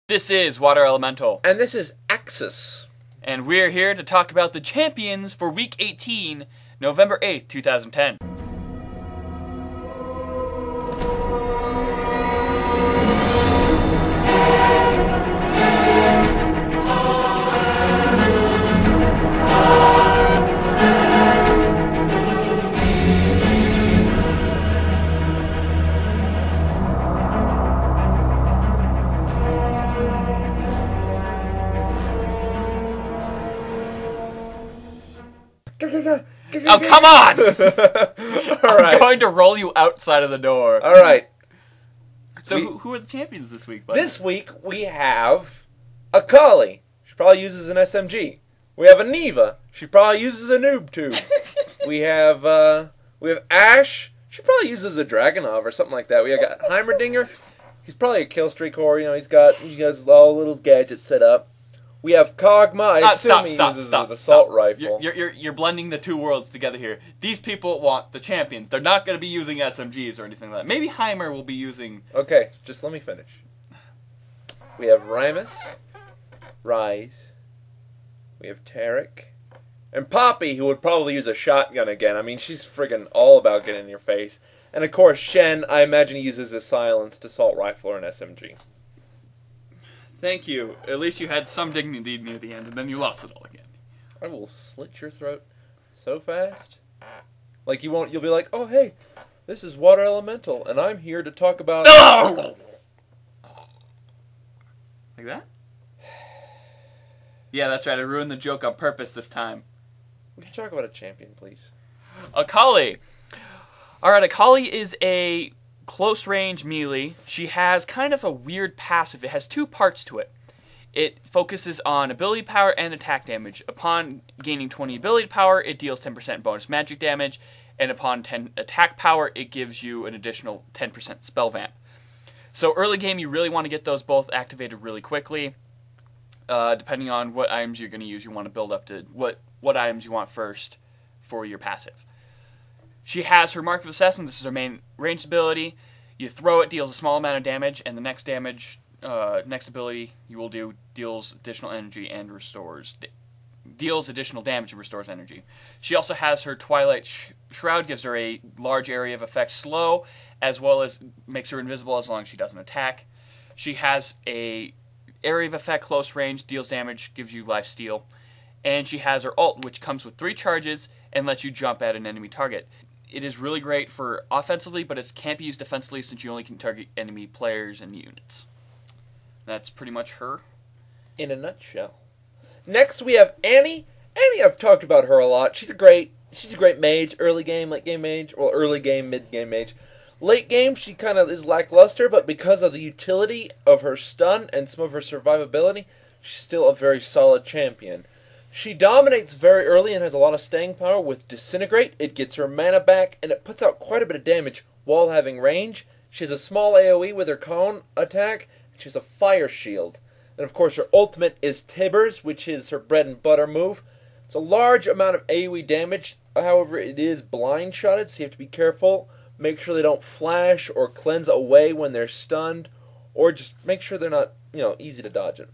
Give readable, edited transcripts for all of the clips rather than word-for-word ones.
This is Water Elemental. And this is Axis. And we're here to talk about the champions for Week 18, November 8th, 2010. Oh, come on! I'm going to roll you outside of the door. All right. So who are the champions this week, buddy? This week we have Akali. She probably uses an SMG. We have Aneva. She probably uses a noob tube. we have Ashe. She probably uses a Dragonov or something like that. We got Heimerdinger. He's probably a kill streak whore. You know, he has all little gadgets set up. We have Kog'Maw. I assume he uses an assault rifle. You're blending the two worlds together here. These people want the champions. They're not going to be using SMGs or anything like that. Maybe Heimer will be using... Okay, just let me finish. We have Rasmus, Rise. We have Tarik. And Poppy, who would probably use a shotgun again. I mean, she's friggin' all about getting in your face. And of course, Shen, I imagine he uses a silenced assault rifle or an SMG. Thank you. At least you had some dignity near the end, and then you lost it all again. I will slit your throat so fast. Like you'll be like, oh hey, this is Water Elemental, and I'm here to talk about... Like that? Yeah, that's right. I ruined the joke on purpose this time. Can you talk about a champion, please? Akali. Alright, Akali is a close range melee. She has kind of a weird passive. It has two parts to it. It focuses on ability power and attack damage. Upon gaining 20 ability power, it deals 10% bonus magic damage, and upon 10 attack power, it gives you an additional 10% spell vamp. So early game, you really want to get those both activated really quickly. Depending on what items you're going to use, you want to build up to what items you want first for your passive. She has her Mark of Assassin. This is her main ranged ability. You throw it, deals a small amount of damage, and the next ability you will do deals additional energy and deals additional damage and restores energy. She also has her Twilight Shroud, gives her a large area of effect slow, as well as makes her invisible as long as she doesn't attack. She has a area of effect close range, deals damage, gives you life steal, and she has her ult, which comes with 3 charges and lets you jump at an enemy target. It is really great for offensively, but it can't be used defensively since you only can target enemy players and units. That's pretty much her. In a nutshell. Next we have Annie. Annie, I've talked about her a lot. She's a great mage, early game, late game mage, well, early game, mid game mage. Late game, she kind of is lackluster, but because of the utility of her stun and some of her survivability, she's still a very solid champion. She dominates very early and has a lot of staying power with Disintegrate. It gets her mana back, and it puts out quite a bit of damage while having range. She has a small AoE with her cone attack, and she has a fire shield. And of course her ultimate is Tibbers, which is her bread and butter move. It's a large amount of AoE damage, however it is blind shotted, so you have to be careful. Make sure they don't flash or cleanse away when they're stunned, or just make sure they're not, easy to dodge it.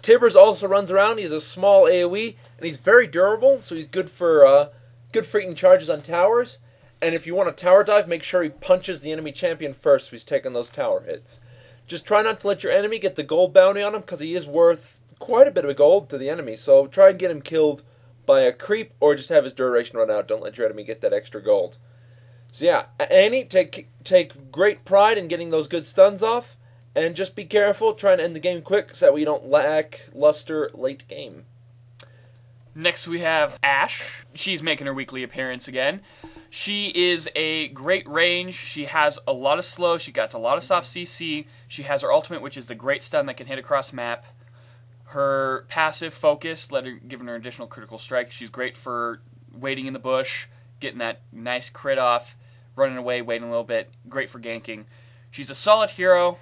Tibbers also runs around. He has a small AoE, and he's very durable, so he's good for eating charges on towers. And if you want to tower dive, make sure he punches the enemy champion first, so he's taking those tower hits. Just try not to let your enemy get the gold bounty on him, because he is worth quite a bit of gold to the enemy. So try and get him killed by a creep, or just have his duration run out. Don't let your enemy get that extra gold. So yeah, Annie, take great pride in getting those good stuns off. And just be careful, try and end the game quick so that we don't lack luster late game. Next we have Ashe. She's making her weekly appearance again. She is a great range. She has a lot of slow. She got a lot of soft CC. She has her ultimate, which is the great stun that can hit across map. Her passive focus, giving her additional critical strike. She's great for waiting in the bush, getting that nice crit off, running away, waiting a little bit. Great for ganking. She's a solid hero.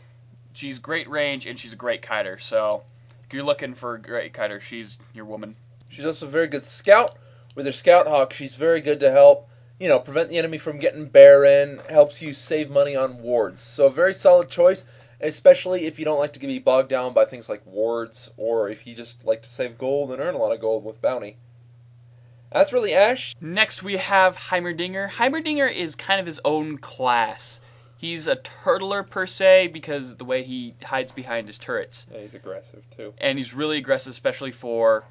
She's great range, and she's a great kiter. So, if you're looking for a great kiter, she's your woman. She's also a very good scout. With her Scout Hawk, she's very good to help, prevent the enemy from getting bear in. Helps you save money on wards. So, a very solid choice. especially if you don't like to be bogged down by things like wards, or if you just like to save gold and earn a lot of gold with bounty. That's really Ashe. Next we have Heimerdinger. Heimerdinger is kind of his own class. He's a turtler per se because the way he hides behind his turrets. Yeah, he's aggressive too. And he's really aggressive, especially for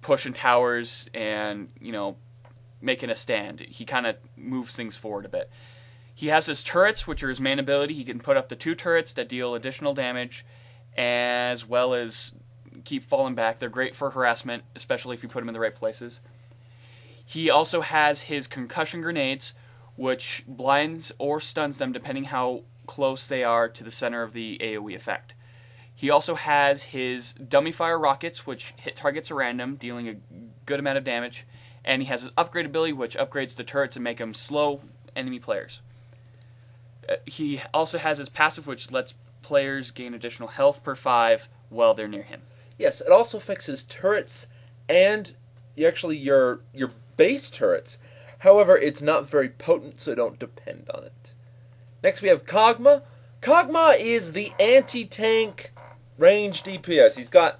pushing towers and, you know, making a stand. He kind of moves things forward a bit. He has his turrets, which are his main ability. He can put up to 2 turrets that deal additional damage, as well as keep falling back. They're great for harassment, especially if you put them in the right places. He also has his concussion grenades, which blinds or stuns them depending how close they are to the center of the AoE effect. He also has his dummy fire rockets, which hit targets at random, dealing a good amount of damage. And he has his upgrade ability, which upgrades the turrets and make them slow enemy players. He also has his passive, which lets players gain additional health per 5 while they're near him. Yes, it also affects his turrets and actually your base turrets. However, it's not very potent, so don't depend on it. Next we have Kog'Maw. Kog'Maw is the anti-tank range DPS. He's got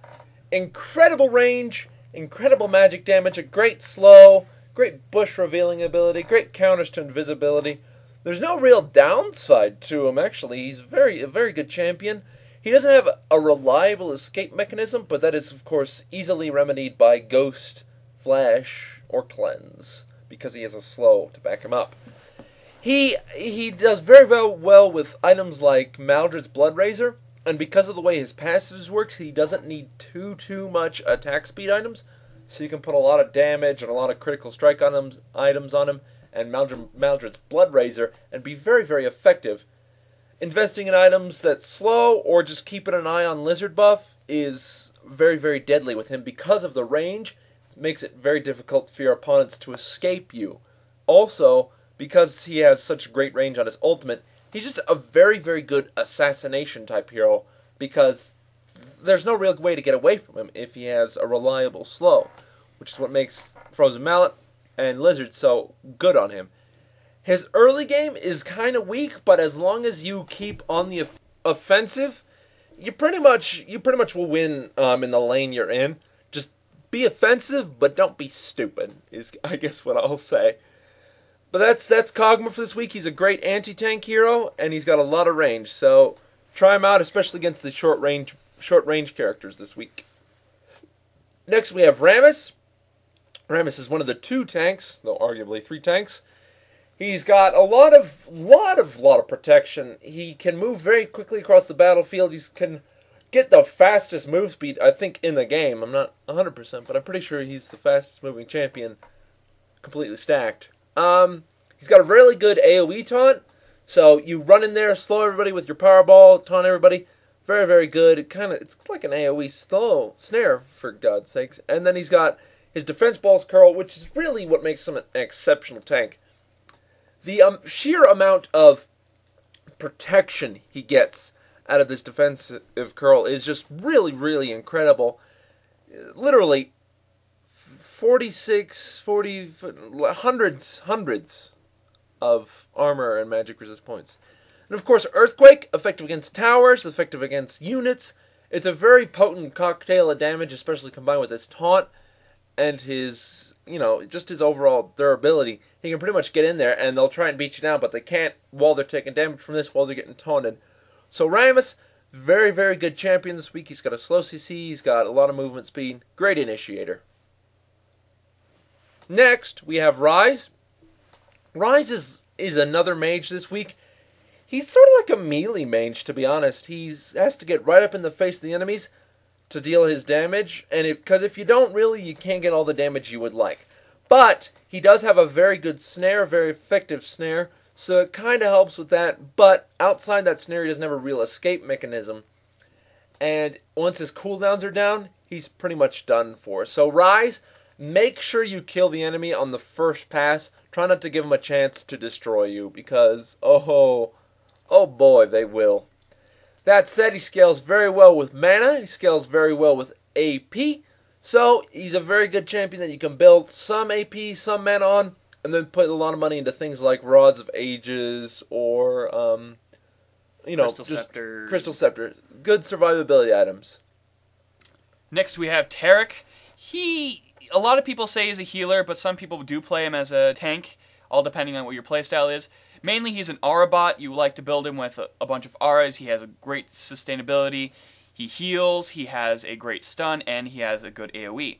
incredible range, incredible magic damage, a great slow, great bush revealing ability, great counters to invisibility. There's no real downside to him, actually. He's a very good champion. He doesn't have a reliable escape mechanism, but that is, of course, easily remedied by Ghost, Flash, or Cleanse, because he has a slow to back him up. He does very well with items like Maldred's Blood Razor, and because of the way his passives works, he doesn't need too much attack speed items, so you can put a lot of damage and a lot of critical strike items on him, and Maldred's Blood Razor, and be very effective. Investing in items that slow, or just keeping an eye on Lizard buff, is very deadly with him because of the range. It makes it very difficult for your opponents to escape you. Also, because he has such great range on his ultimate, he's just a very good assassination type hero, because there's no real way to get away from him if he has a reliable slow, which is what makes Frozen Mallet and Lizard so good on him. His early game is kind of weak, but as long as you keep on the offensive, you pretty much will win in the lane you're in. Just be offensive, but don't be stupid, is I guess what I'll say. But that's Kog'Maw for this week. He's a great anti-tank hero, and he's got a lot of range, so try him out, especially against the short range characters this week. Next we have Rammus. Rammus is one of the 2 tanks, though arguably 3 tanks. He's got a lot of protection. He can move very quickly across the battlefield. He can get the fastest move speed, I think, in the game. I'm not 100%, but I'm pretty sure he's the fastest moving champion, completely stacked. He's got a really good AoE taunt, so you run in there, slow everybody with your power ball, taunt everybody. Very good. It's like an AoE slow snare, for God's sakes. And then he's got his defense balls curl, which is really what makes him an exceptional tank. The sheer amount of protection he gets out of this defensive curl is just really incredible. Literally, hundreds of armor and magic resist points. And of course, Earthquake, effective against towers, effective against units. It's a very potent cocktail of damage, especially combined with his taunt and his, just his overall durability. He can pretty much get in there and they'll try and beat you down, but they can't while they're taking damage from this, while they're getting taunted. So Rammus, very good champion this week. He's got a slow CC, he's got a lot of movement speed, great initiator. Next, we have Ryze. Ryze is another mage this week. He's sort of like a melee mage, to be honest. He has to get right up in the face of the enemies to deal his damage, and because if you don't you can't get all the damage you would like. But he does have a very good snare, very effective snare, so it kind of helps with that. But outside that snare, he doesn't have a real escape mechanism. And once his cooldowns are down, he's pretty much done for. So Ryze, make sure you kill the enemy on the first pass. Try not to give him a chance to destroy you, because, oh boy, they will. That said, he scales very well with mana. He scales very well with AP. So, he's a very good champion that you can build some AP, some mana on, and then put a lot of money into things like Rods of Ages or you know, Crystal just Scepter. Crystal Scepter. Good survivability items. Next we have Tarik. A lot of people say he's a healer, but some people do play him as a tank, all depending on what your playstyle is. Mainly he's an aura bot. You like to build him with a bunch of auras. He has a great sustainability. He heals, he has a great stun, and he has a good AoE.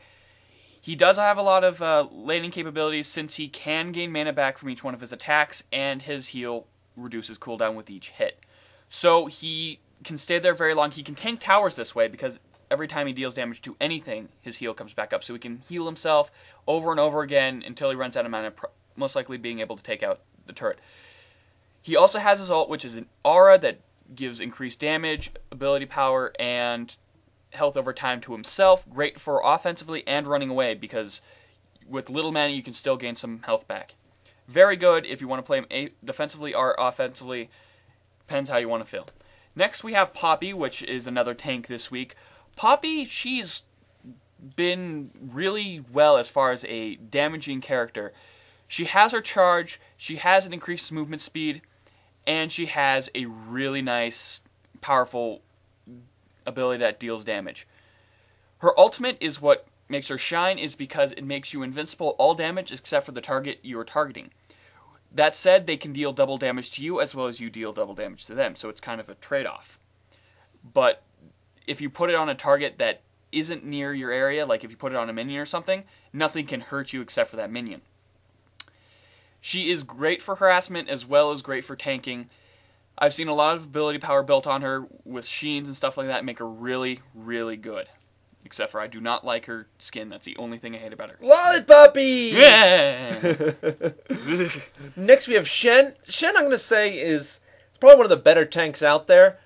He does have a lot of laning capabilities since he can gain mana back from each one of his attacks, and his heal reduces cooldown with each hit. So he can stay there very long. He can tank towers this way because every time he deals damage to anything, his heal comes back up. So he can heal himself over and over again until he runs out of mana, most likely being able to take out the turret. He also has his ult, which is an aura that gives increased damage, ability power, and health over time to himself. Great for offensively and running away, because with little mana you can still gain some health back. Very good if you want to play him defensively or offensively. Depends how you want to feel. Next we have Poppy, which is another tank this week. Poppy, she's been really well as far as a damaging character. She has her charge, she has an increased movement speed, and she has a really nice, powerful ability that deals damage. Her ultimate is what makes her shine, is because it makes you invincible all damage except for the target you are targeting. That said, they can deal double damage to you as well as you deal double damage to them, so it's kind of a trade-off. But if you put it on a target that isn't near your area, like if you put it on a minion or something, nothing can hurt you except for that minion. She is great for harassment as well as great for tanking. I've seen a lot of ability power built on her with sheens and stuff like that make her really, really good. Except for I do not like her skin. That's the only thing I hate about her. Lollipoppy! Yeah! Next we have Shen. Shen, I'm going to say, is probably one of the better tanks out there,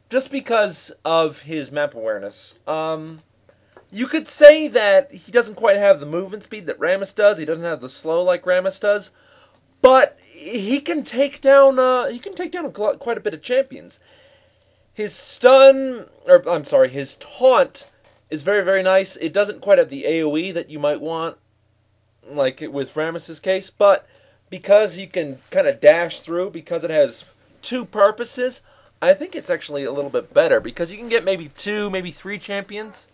just because of his map awareness. You could say that he doesn't quite have the movement speed that Rammus does. He doesn't have the slow like Rammus does. But he can take down quite a bit of champions. His stun, or I'm sorry, his taunt is very, very nice. It doesn't quite have the AoE that you might want, like with Rammus's case, but because you can kind of dash through, because it has two purposes, I think it's actually a little bit better, because you can get maybe 2, maybe 3 champions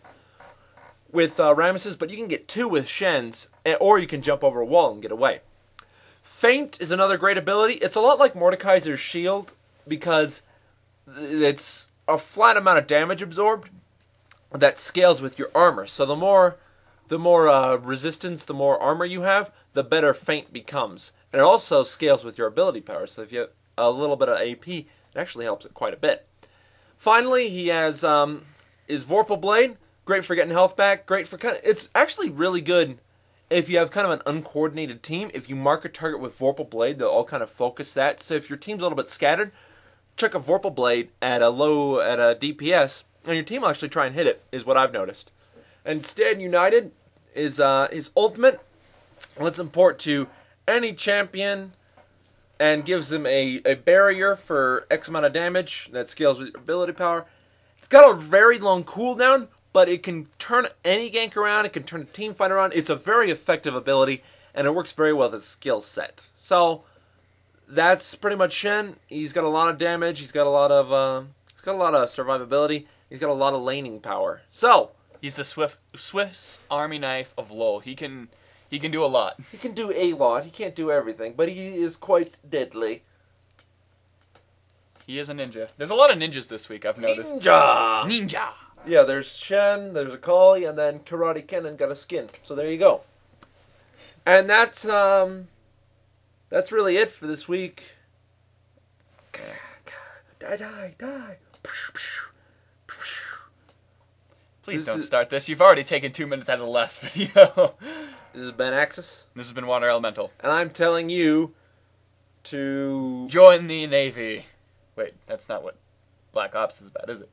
with Rammus's, but you can get 2 with Shen's, or you can jump over a wall and get away. Feint is another great ability. It's a lot like Mordekaiser's shield, because it's a flat amount of damage absorbed that scales with your armor. So the more resistance, the more armor you have, the better Feint becomes. And it also scales with your ability power. So if you have a little bit of AP, it actually helps it quite a bit. Finally, he has his Vorpal Blade. Great for getting health back. Great for it's actually really good if you have kind of an uncoordinated team. If you mark a target with Vorpal Blade, they'll all kind of focus that. So if your team's a little bit scattered, chuck a Vorpal Blade at a DPS, and your team will actually try and hit it, is what I've noticed. And Stand United is his ultimate. Lets him port to any champion and gives him a barrier for X amount of damage that scales with your ability power. It's got a very long cooldown, but it can turn any gank around, it can turn a team fight around. It's a very effective ability, and it works very well with the skill set. So that's pretty much Shen. He's got a lot of damage. He's got a lot of survivability. He's got a lot of laning power. So he's the Swiss Army knife of LoL. He can do a lot. He can do a lot. He can't do everything, but he is quite deadly. He is a ninja. There's a lot of ninjas this week, I've noticed. Ninja! Yeah, there's Shen, there's Akali, and then Karate Kennen got a skin. So there you go. And that's really it for this week. Die. Please don't start this. You've already taken 2 minutes out of the last video. This has been Axis. This has been Water Elemental. And I'm telling you to join the Navy. Wait, that's not what Black Ops is about, is it?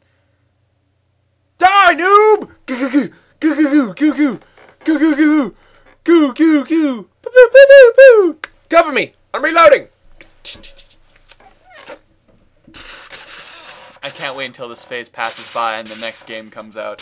Die, noob! Goo goo goo goo goo goo goo goo goo goo goo goo. Cover me! I'm reloading. I can't wait until this phase passes by and the next game comes out.